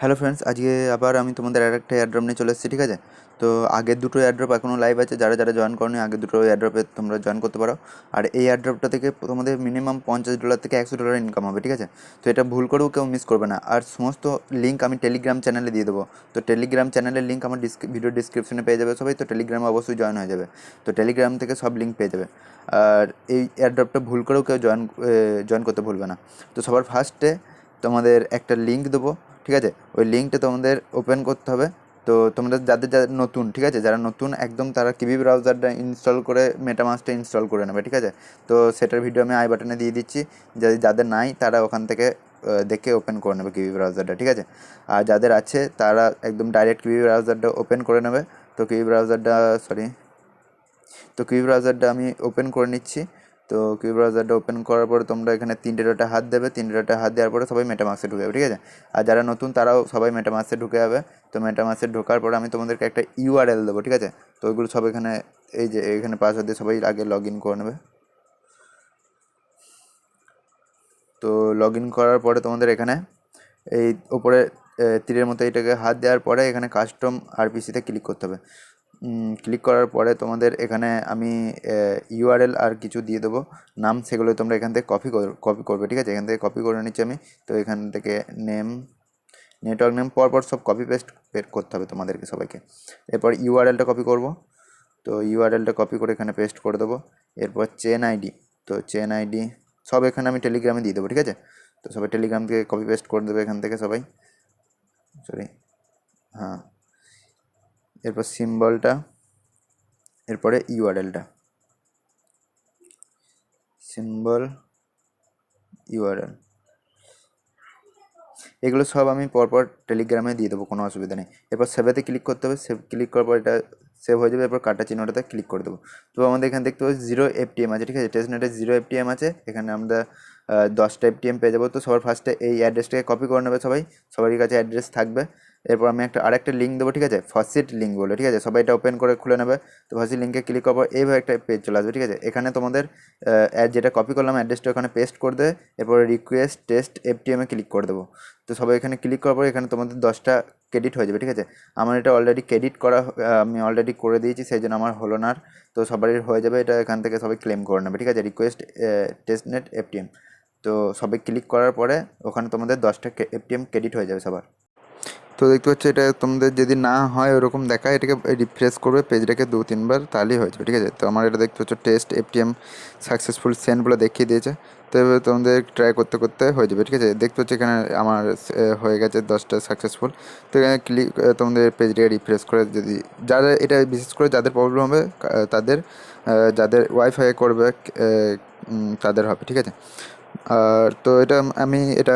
Hello friends, আজকে আবার আমি তোমাদের আরেকটা এয়ারড্রপ নিয়ে চলে এসেছি। ঠিক আছে, তো আগের দুটো এয়ারড্রপ এখনও লাইভ আছে। যারা যারা জয়েন করনি আগের দুটো এয়ারড্রপে তোমরা জয়েন করতে পারো। আর এই এয়ারড্রপটা থেকে তোমাদের মিনিমাম $50 থেকে $100 ইনকাম হবে। ঠিক আছে, তো এটা ভুল করেও কেউ মিস করবে না। আর সমস্ত লিঙ্ক আমি টেলিগ্রাম চ্যানেলে দিয়ে দেবো। তো টেলিগ্রাম চ্যানেলের লিঙ্ক আমার ভিডিও ডিসক্রিপশনে পেয়ে যাবে সবাই। তো টেলিগ্রামে অবশ্যই জয়েন হয়ে যাবে। তো টেলিগ্রাম থেকে সব লিঙ্ক পেয়ে যাবে। আর এই এয়ারড্রপটা ভুল করেও কেউ জয়েন করতে ভুলবে না। তো সবার ফার্স্টে তোমাদের একটা লিঙ্ক দেবো। ঠিক আছে, ওই লিঙ্কটা তোমাদের ওপেন করতে হবে। তো তোমাদের যাদের যাদের নতুন, ঠিক আছে, যারা নতুন একদম তারা কিবি ব্রাউজারটা ইনস্টল করে মেটামাস্কটা ইনস্টল করে নেবে। ঠিক আছে, তো সেটার ভিডিও আমি আই বাটনে দিয়ে দিচ্ছি। যদি যাদের নাই তারা ওখান থেকে দেখে ওপেন করে নেবে কিবি ব্রাউজারটা। ঠিক আছে, আর যাদের আছে তারা একদম ডাইরেক্ট কিবি ব্রাউজারটা ওপেন করে নেবে। তো কিবি ব্রাউজারটা আমি ওপেন করে নিচ্ছি। তো কিউ ব্রাউজারটা ওপেন করার পরে তোমরা এখানে তিনটে ডটে হাত দেবে। তিনটে ডটে হাত দেওয়ার পরে সবাই মেটামাক্সে ঢুকে যাবে। ঠিক আছে, আর যারা নতুন তারাও সবাই মেটামাক্সে ঢুকে যাবে। তো মেটামাক্সে ঢোকার পরে আমি তোমাদেরকে একটা ইউআরএল দেবো। ঠিক আছে, তো ওইগুলো সব এখানে এই যে এখানে পাসওয়ার্ড দিয়ে সবাই আগে লগ ইন করে নেবে। তো লগ ইন করার পরে তোমাদের এখানে এই ওপরে তীরের মতো এটাকে হাত দেওয়ার পরে এখানে কাস্টম আরপিসিতে ক্লিক করতে হবে। ক্লিক করার পরে তোমাদের এখানে আমি ইউআরএল আর কিছু দিয়ে দেবো নাম, সেগুলো তোমরা এখান থেকে কপি করবে। ঠিক আছে, এখান থেকে কপি করে নিচ্ছি আমি। তো এখান থেকে নেটওয়ার্ক নেম পরপর সব কপি পেস্ট করতে হবে তোমাদেরকে সবাইকে। এরপর ইউআরএলটা কপি করব। তো ইউআরএলটা কপি করে এখানে পেস্ট করে দেবো। এরপর চেন আইডি, তো চেন আইডি সব এখানে আমি টেলিগ্রামে দিয়ে দেবো। ঠিক আছে, তো সবাই টেলিগ্রাম থেকে কপি পেস্ট করে দেবে এখান থেকে সবাই। সরি, হ্যাঁ, এরপর সিম্বলটা, এরপরে ইউআরএলটা, সিম্বল, ইউআরএল, এগুলো সব আমি পরপর টেলিগ্রামে দিয়ে দেবো, কোনো অসুবিধা নেই। এরপর সেভেতে ক্লিক করতে হবে। সেভ ক্লিক করার পর এটা সেভ হয়ে যাবে। এরপর কাটা চিহ্নটাতে ক্লিক করে দেবো। তো আমাদের এখানে দেখতে পাচ্ছি 0 FTM আছে। ঠিক আছে, টেস্টনেটে 0 FTM আছে। এখানে আমরা 10টা FTM পেয়ে যাবো। তো সবার ফার্স্টে এই অ্যাড্রেসটাকে কপি করে নেবে সবাই, সবারই কাছে অ্যাড্রেস থাকবে। এরপর আমি আরেকটা লিঙ্ক দেবো। ঠিক আছে, ফসিট লিঙ্ক বলে। ঠিক আছে, সবাই এটা ওপেন করে খুলে নেবে। তো ফসিট লিঙ্কে ক্লিক করার পর এইভাবে একটা পেজ চলে আসবে। ঠিক আছে, এখানে তোমাদের যেটা কপি করলাম অ্যাড্রেসটা ওখানে পেস্ট করে দেবে। এরপরে রিকোয়েস্ট টেস্ট FTM এ ক্লিক করে দেবো। তো সবাই এখানে ক্লিক করার পর এখানে তোমাদের 10টা ক্রেডিট হয়ে যাবে। ঠিক আছে, আমার এটা অলরেডি ক্রেডিট করা, আমি অলরেডি করে দিয়েছি, সেই জন্য আমার হলো না। তো সবারই হয়ে যাবে, এটা এখান থেকে সবাই ক্লেম করে নেবে। ঠিক আছে, রিকোয়েস্ট টেস্টনেট FTM। তো সবাই ক্লিক করার পরে ওখানে তোমাদের 10টা FTM ক্রেডিট হয়ে যাবে সবার। তো দেখতে পাচ্ছ এটা তোমাদের যদি না হয় ওরকম দেখায়, এটাকে রিফ্রেশ করবে পেজটাকে 2-3 বার, তাহলেই হয়ে যাবে। ঠিক আছে, তো আমার এটা দেখতে পাচ্ছ টেস্ট FTM সাকসেসফুল সেন্ড বলে দেখিয়ে দিয়েছে। তো এবার তোমাদের ট্রাই করতে করতে হয়ে যাবে। ঠিক আছে, দেখতে পাচ্ছ এখানে আমার হয়ে গেছে 10টা সাকসেসফুল। তো এখানে তোমাদের পেজটাকে রিফ্রেশ করে, যদি যারা এটা বিশেষ করে যাদের প্রবলেম হবে তাদের যাদের ওয়াইফাই করবে তাদের হবে। ঠিক আছে, আর তো এটা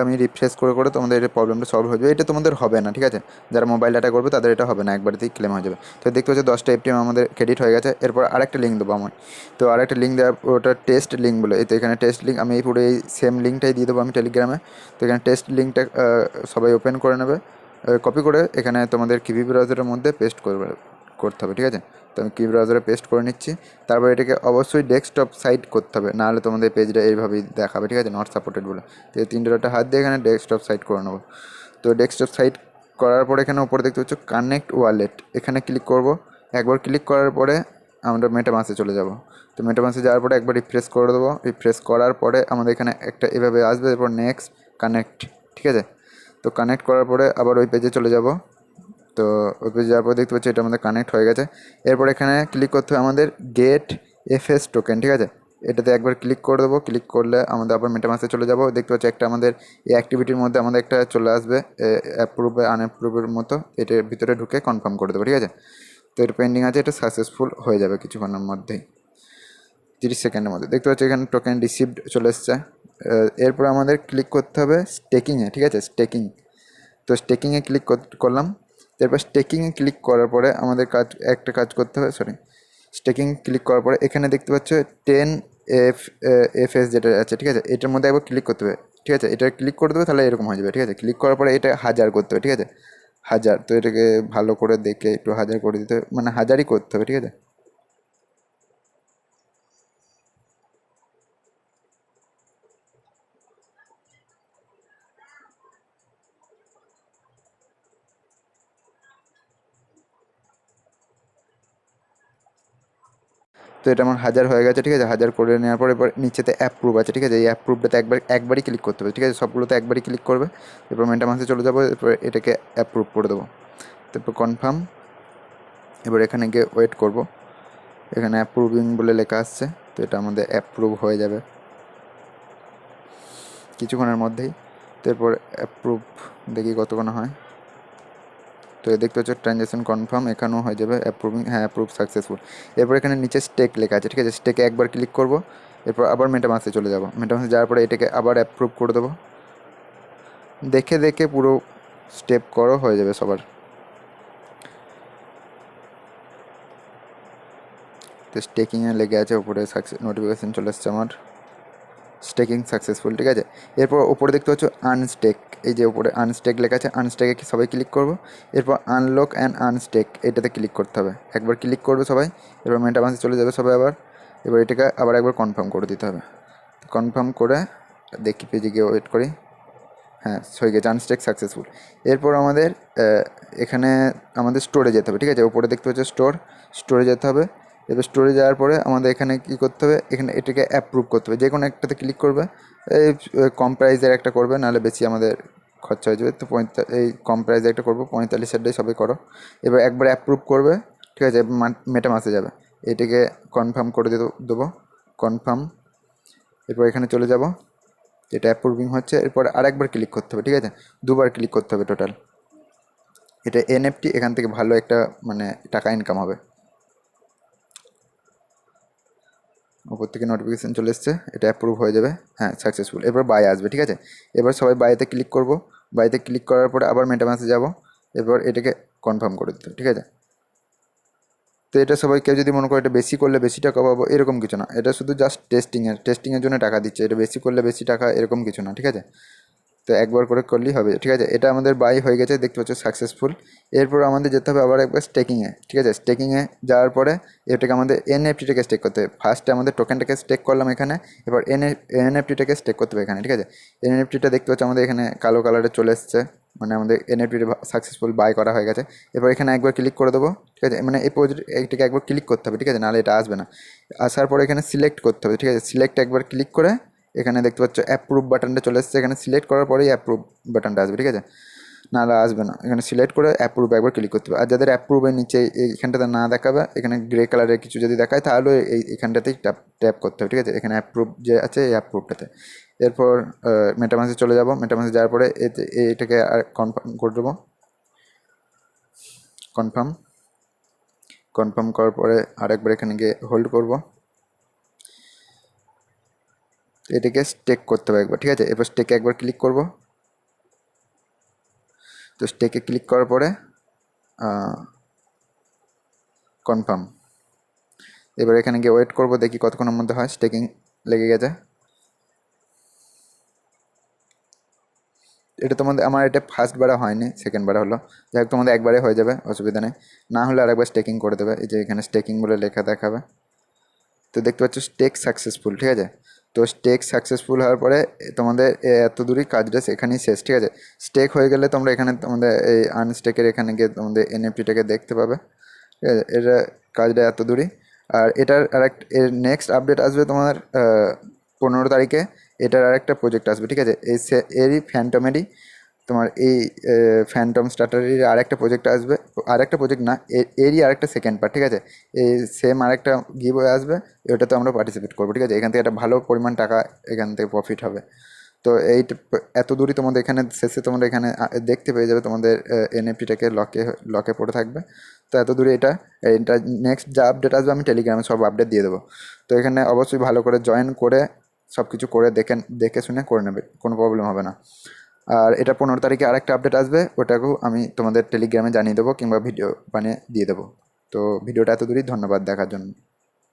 আমি রিফ্রেশ করে করে তোমাদের এটা প্রবলেমটা সলভ হয়ে যাবে। এটা তোমাদের হবে না। ঠিক আছে, যারা মোবাইল ডাটা করবে তাদের এটা হবে না, একবারেতেই ক্লেম হয়ে যাবে। তো দেখতে পাচ্ছি 10টা FTM আমাদের ক্রেডিট হয়ে গেছে। এরপর আরেকটা লিঙ্ক দেবো আমার। তো আরেকটা লিঙ্ক দেওয়ার, ওটা টেস্ট লিঙ্ক বলে। তো এখানে টেস্ট লিঙ্ক আমি এই পুরো এই সেম লিঙ্কটাই দিয়ে দেবো আমি টেলিগ্রামে। তো এখানে টেস্ট লিঙ্কটা সবাই ওপেন করে নেবে, কপি করে এখানে তোমাদের কিবি ব্রাউজারের মধ্যে পেস্ট করতে হবে। ঠিক আছে, তো আমি কি ব্রাউজারে পেস্ট করে নিচ্ছি। তারপর এটাকে অবশ্যই ডেস্কটপ সাইট করতে হবে, নাহলে তোমাদের পেজটা এইভাবেই দেখাবে। ঠিক আছে, নট সাপোর্টেড বলে। তো এই 3টা হাত দিয়ে এখানে ডেস্কটপ সাইট করে নেবো। তো ডেস্কটপ সাইট করার পরে এখানে উপরে দেখতে পাচ্ছ কানেক্ট ওয়ালেট, এখানে ক্লিক করব। একবার ক্লিক করার পরে আমরা মেটামাসে চলে যাব। তো মেটামাসে যাওয়ার পরে একবার রিফ্রেশ করে দেবো। রিফ্রেশ করার পরে আমাদের এখানে একটা এভাবে আসবে। এরপর নেক্সট কানেক্ট। ঠিক আছে, তো কানেক্ট করার পরে আবার ওই পেজে চলে যাব। তো ওই পেজে যাওয়ার পর দেখতে পাচ্ছি এটা আমাদের কানেক্ট হয়ে গেছে। এরপর এখানে ক্লিক করতে হবে আমাদের গেট FS টোকেন। ঠিক আছে, এটাতে একবার ক্লিক করে দেবো। ক্লিক করলে আমাদের আবার মেটামাসে চলে যাব। দেখতে পাচ্ছি একটা আমাদের এই অ্যাক্টিভিটির মধ্যে আমাদের একটা চলে আসবে অ্যাপ্রুভ বা আনঅ্যাপ্রুভের মতো, এটার ভিতরে ঢুকে কনফার্ম করে দেবো। ঠিক আছে, তো এটা পেন্ডিং আছে, এটা সাকসেসফুল হয়ে যাবে কিছুক্ষণের মধ্যেই, 30 সেকেন্ডের মধ্যে। দেখতে পাচ্ছি এখানে টোকেন রিসিভড চলে এসছে। এরপর আমাদের ক্লিক করতে হবে স্টেকিংয়ে। ঠিক আছে, স্টেকিং, তো স্টেকিংয়ে ক্লিক করলাম। তারপর স্টেকিংয়ে ক্লিক করার পরে আমাদের একটা কাজ করতে হবে। স্টেকিং ক্লিক করার পরে এখানে দেখতে পাচ্ছ 10 FS যেটা আছে। ঠিক আছে, এটার মধ্যে একবার ক্লিক করতে হবে। ঠিক আছে, এটা ক্লিক করে দেবে, তাহলে এরকম হয়ে যাবে। ঠিক আছে, ক্লিক করার পরে এটা 1000 করতে হবে। ঠিক আছে, 1000, তো এটাকে ভালো করে দেখে একটু 1000 করে দিতে হবে, মানে 1000ই করতে হবে। ঠিক আছে, তো এটা আমার 1000 হয়ে গেছে, ঠিক আছে। 1000 করে নেওয়ার পর এবার নিচেতে অ্যাপ্রুভ আছে, ঠিক আছে। এই অ্যাপ্রুভটাতে একবারই ক্লিক করতে হবে, ঠিক আছে। সবগুলোতে একবারই ক্লিক করবে। এরপর মেন্টেন্যান্সে চলে যাবো, এরপর এটাকে অ্যাপ্রুভ করে দেবো। তারপর কনফার্ম। এবার এখানে গিয়ে ওয়েট করব। এখানে অ্যাপ্রুভিং বলে লেখা আসছে, তো এটা আমাদের অ্যাপ্রুভ হয়ে যাবে কিছুক্ষণের মধ্যেই। তো এরপর অ্যাপ্রুভ দেখি কতক্ষণ হয়। তো দেখতে পাচ্ছ ট্রানজ্যাকশন কনফার্ম, এখানেও হয়ে যাবে অ্যাপ্রুভিং, হ্যাঁ অ্যাপ্রুভ সাকসেসফুল। এরপর এখানে নিচে স্টেক লেখা আছে, ঠিক আছে। স্টেকে একবার ক্লিক করব, এরপর আবার মেটামাসে চলে যাব। মেটামাসে যাওয়ার পরে এটাকে আবার অ্যাপ্রুভ করে দেবো। দেখে দেখে পুরো স্টেপ করো, হয়ে যাবে সবার। তো স্টেকিংয়ে লেগে আছে উপরে, নোটিফিকেশান চলে এসছে আমার, স্টেকিং সাকসেসফুল, ঠিক আছে। এরপর উপরে দেখতে পাচ্ছ আনস্টেক, এই যে উপরে আনস্টেক লেখা আছে, আনস্টেকে সবাই ক্লিক করবো। এরপর আনলক অ্যান্ড আনস্টেক এটাতে ক্লিক করতে হবে, একবার ক্লিক করবে সবাই। এরপর মেটামাসে চলে যাবে সবাই আবার। এবার এটাকে আবার একবার কনফার্ম করে দিতে হবে। কনফার্ম করে দেখি পেজে গিয়ে ওয়েট করি, হ্যাঁ হয়ে গেছে আনস্টেক সাকসেসফুল। এরপর আমাদের এখানে আমাদের স্টোরে যেতে হবে, ঠিক আছে। উপরে দেখতে পাচ্ছ স্টোরে যেতে হবে। এবার স্টোরে যাওয়ার পরে আমাদের এখানে কী করতে হবে, এখানে এটাকে অ্যাপ্রুভ করতে হবে। যে কোনো একটাতে ক্লিক করবে, এই কম প্রাইসের একটা করবে, নাহলে বেশি আমাদের খরচা হয়ে যাবে। তো এই কম প্রাইসের একটা করবো, 45টাই সবাই করো। এবার একবার অ্যাপ্রুভ করবে, ঠিক আছে। মেটামাসে যাবে, এটাকে কনফার্ম করে দেবো, কনফার্ম। এরপর এখানে চলে যাব, এটা অ্যাপ্রুভিং হচ্ছে। এরপর আরেকবার ক্লিক করতে হবে, ঠিক আছে। দুবার ক্লিক করতে হবে টোটাল। এটা এনএফটি, এখান থেকে ভালো একটা মানে টাকা ইনকাম হবে। উপর থেকে নোটিফিকেশান চলে এসছে, এটা অ্যাপ্রুভ হয়ে যাবে, হ্যাঁ সাকসেসফুল। এরপর বাই আসবে, ঠিক আছে। এবার সবাই বাইতে ক্লিক করব। বাইতে ক্লিক করার পরে আবার মেটামাসে যাব। এরপর এটাকে কনফার্ম করে দিতে হবে, ঠিক আছে। তো এটা সবাই কেউ যদি মনে করে এটা বেশি করলে বেশি টাকা পাবো, এরকম কিছু না। এটা শুধু জাস্ট টেস্টিংয়ের জন্য টাকা দিচ্ছে। এটা বেশি করলে বেশি টাকা এরকম কিছু না, ঠিক আছে। তো একবার করে করলেই হবে, ঠিক আছে। এটা আমাদের বাই হয়ে গেছে, দেখতে পাচ্ছ সাকসেসফুল। এরপর আমাদের যেতে হবে আবার একবার স্টেকিংয়ে, ঠিক আছে। স্টেকিংয়ে যাওয়ার পরে এটাকে আমাদের এনএফটিটাকে স্টেক করতে হবে। ফার্স্টে আমাদের টোকেনটাকে স্টেক করলাম এখানে, এবার এনএফটিটাকে স্টেক করতে হবে এখানে, ঠিক আছে। এনএফটিটা দেখতে পাচ্ছ আমাদের এখানে কালো কালারে চলে এসছে, মানে আমাদের এনএফটিটা সাকসেসফুল বাই করা হয়ে গেছে। এবার এখানে একবার ক্লিক করে দেবো, ঠিক আছে। মানে এই এইটাকে একবার ক্লিক করতে হবে, ঠিক আছে, নাহলে এটা আসবে না। আসার পরে এখানে সিলেক্ট করতে হবে, ঠিক আছে। সিলেক্ট একবার ক্লিক করে এখানে দেখতে পাচ্ছ অ্যাপ্রুভ বাটনটা চলে এসেছে, এখানে সিলেক্ট করার পরেই অ্যাপ্রুভ বাটনটা আসবে, ঠিক আছে। নাহলে আসবে না। এখানে সিলেক্ট করে অ্যাপ্রুভ একবার ক্লিক করতে হবে। আর যাদের অ্যাপ্রুভের নিচে এইখানটাতে না দেখাবে, এখানে গ্রে কালারের কিছু যদি দেখায়, তাহলে এইখানটাতেই ট্যাপ করতে হবে, ঠিক আছে। এখানে অ্যাপ্রুভ যে আছে এই অ্যাপ্রুভটাতে। এরপর মেটামাসে চলে যাব। মেটামাসে যাওয়ার পরে এটাকে আর কনফার্ম করে দেবো, কনফার্ম করার পরে আরেকবার এখানে গিয়ে হোল্ড করব, এটাকে স্টেক করতে হবে একবার, ঠিক আছে। এরপর স্টেকে একবার ক্লিক করব। তো স্টেকে ক্লিক করার পরে কনফার্ম। এবার এখানে গিয়ে ওয়েট করব, দেখি কতক্ষণের মধ্যে হয়। স্টেকিং লেগে গেছে। এটা তোমাদের, আমার এটা ফার্স্ট বারে হয়নি, সেকেন্ড বারে হলো। যাই হোক তোমাদের একবারে হয়ে যাবে, অসুবিধা নেই। না হলে আরেকবার স্টেকিং করে দেবে, এই যে এখানে স্টেকিং বলে লেখা দেখাবে। তো দেখতে পাচ্ছ স্টেক সাকসেসফুল, ঠিক আছে। তো স্টেক সাকসেসফুল হওয়ার পরে তোমাদের এত দূরই কাজটা এখানেই শেষ, ঠিক আছে। স্টেক হয়ে গেলে তোমরা এখানে তোমাদের এই আনস্টেকের এখানে গিয়ে তোমাদের এনএফটিটাকে দেখতে পাবে, ঠিক আছে। এটা কাজটা এত দূরই। আর এটার এর নেক্সট আপডেট আসবে তোমার 15 তারিখে। এটার আরেকটা প্রজেক্ট আসবে, ঠিক আছে। এরই ফ্যান্টমেরই তোমার এই ফ্যান্টম স্টার্টারের আরেকটা প্রজেক্ট আসবে। আরেকটা প্রজেক্ট না, এরই আরেকটা সেকেন্ড পার্ট, ঠিক আছে। এই সেম আরেকটা গিভওয়ে আসবে, ওটাতে আমরা পার্টিসিপেট করবো, ঠিক আছে। এখান থেকে একটা ভালো পরিমাণ টাকা এখান থেকে প্রফিট হবে। তো এত দূরই তোমাদের এখানে শেষে তোমরা এখানে দেখতে পেয়ে যাবে তোমাদের এনএফটিটাকে লকে পড়ে থাকবে। তো এত দূরে এটা নেক্সট যা আপডেট আসবে আমি টেলিগ্রামে সব আপডেট দিয়ে দেবো। তো এখানে অবশ্যই ভালো করে জয়েন করে সব কিছু করে দেখে শুনে করে নেবে, কোনো প্রবলেম হবে না। আর এটা 15 তারিখে আরেকটা আপডেট আসবে, ওটাকেও আমি তোমাদের টেলিগ্রামে জানিয়ে দেবো, কিংবা ভিডিও বানিয়ে দিয়ে দেবো। তো ভিডিওটা এত দূরই, ধন্যবাদ দেখার জন্য।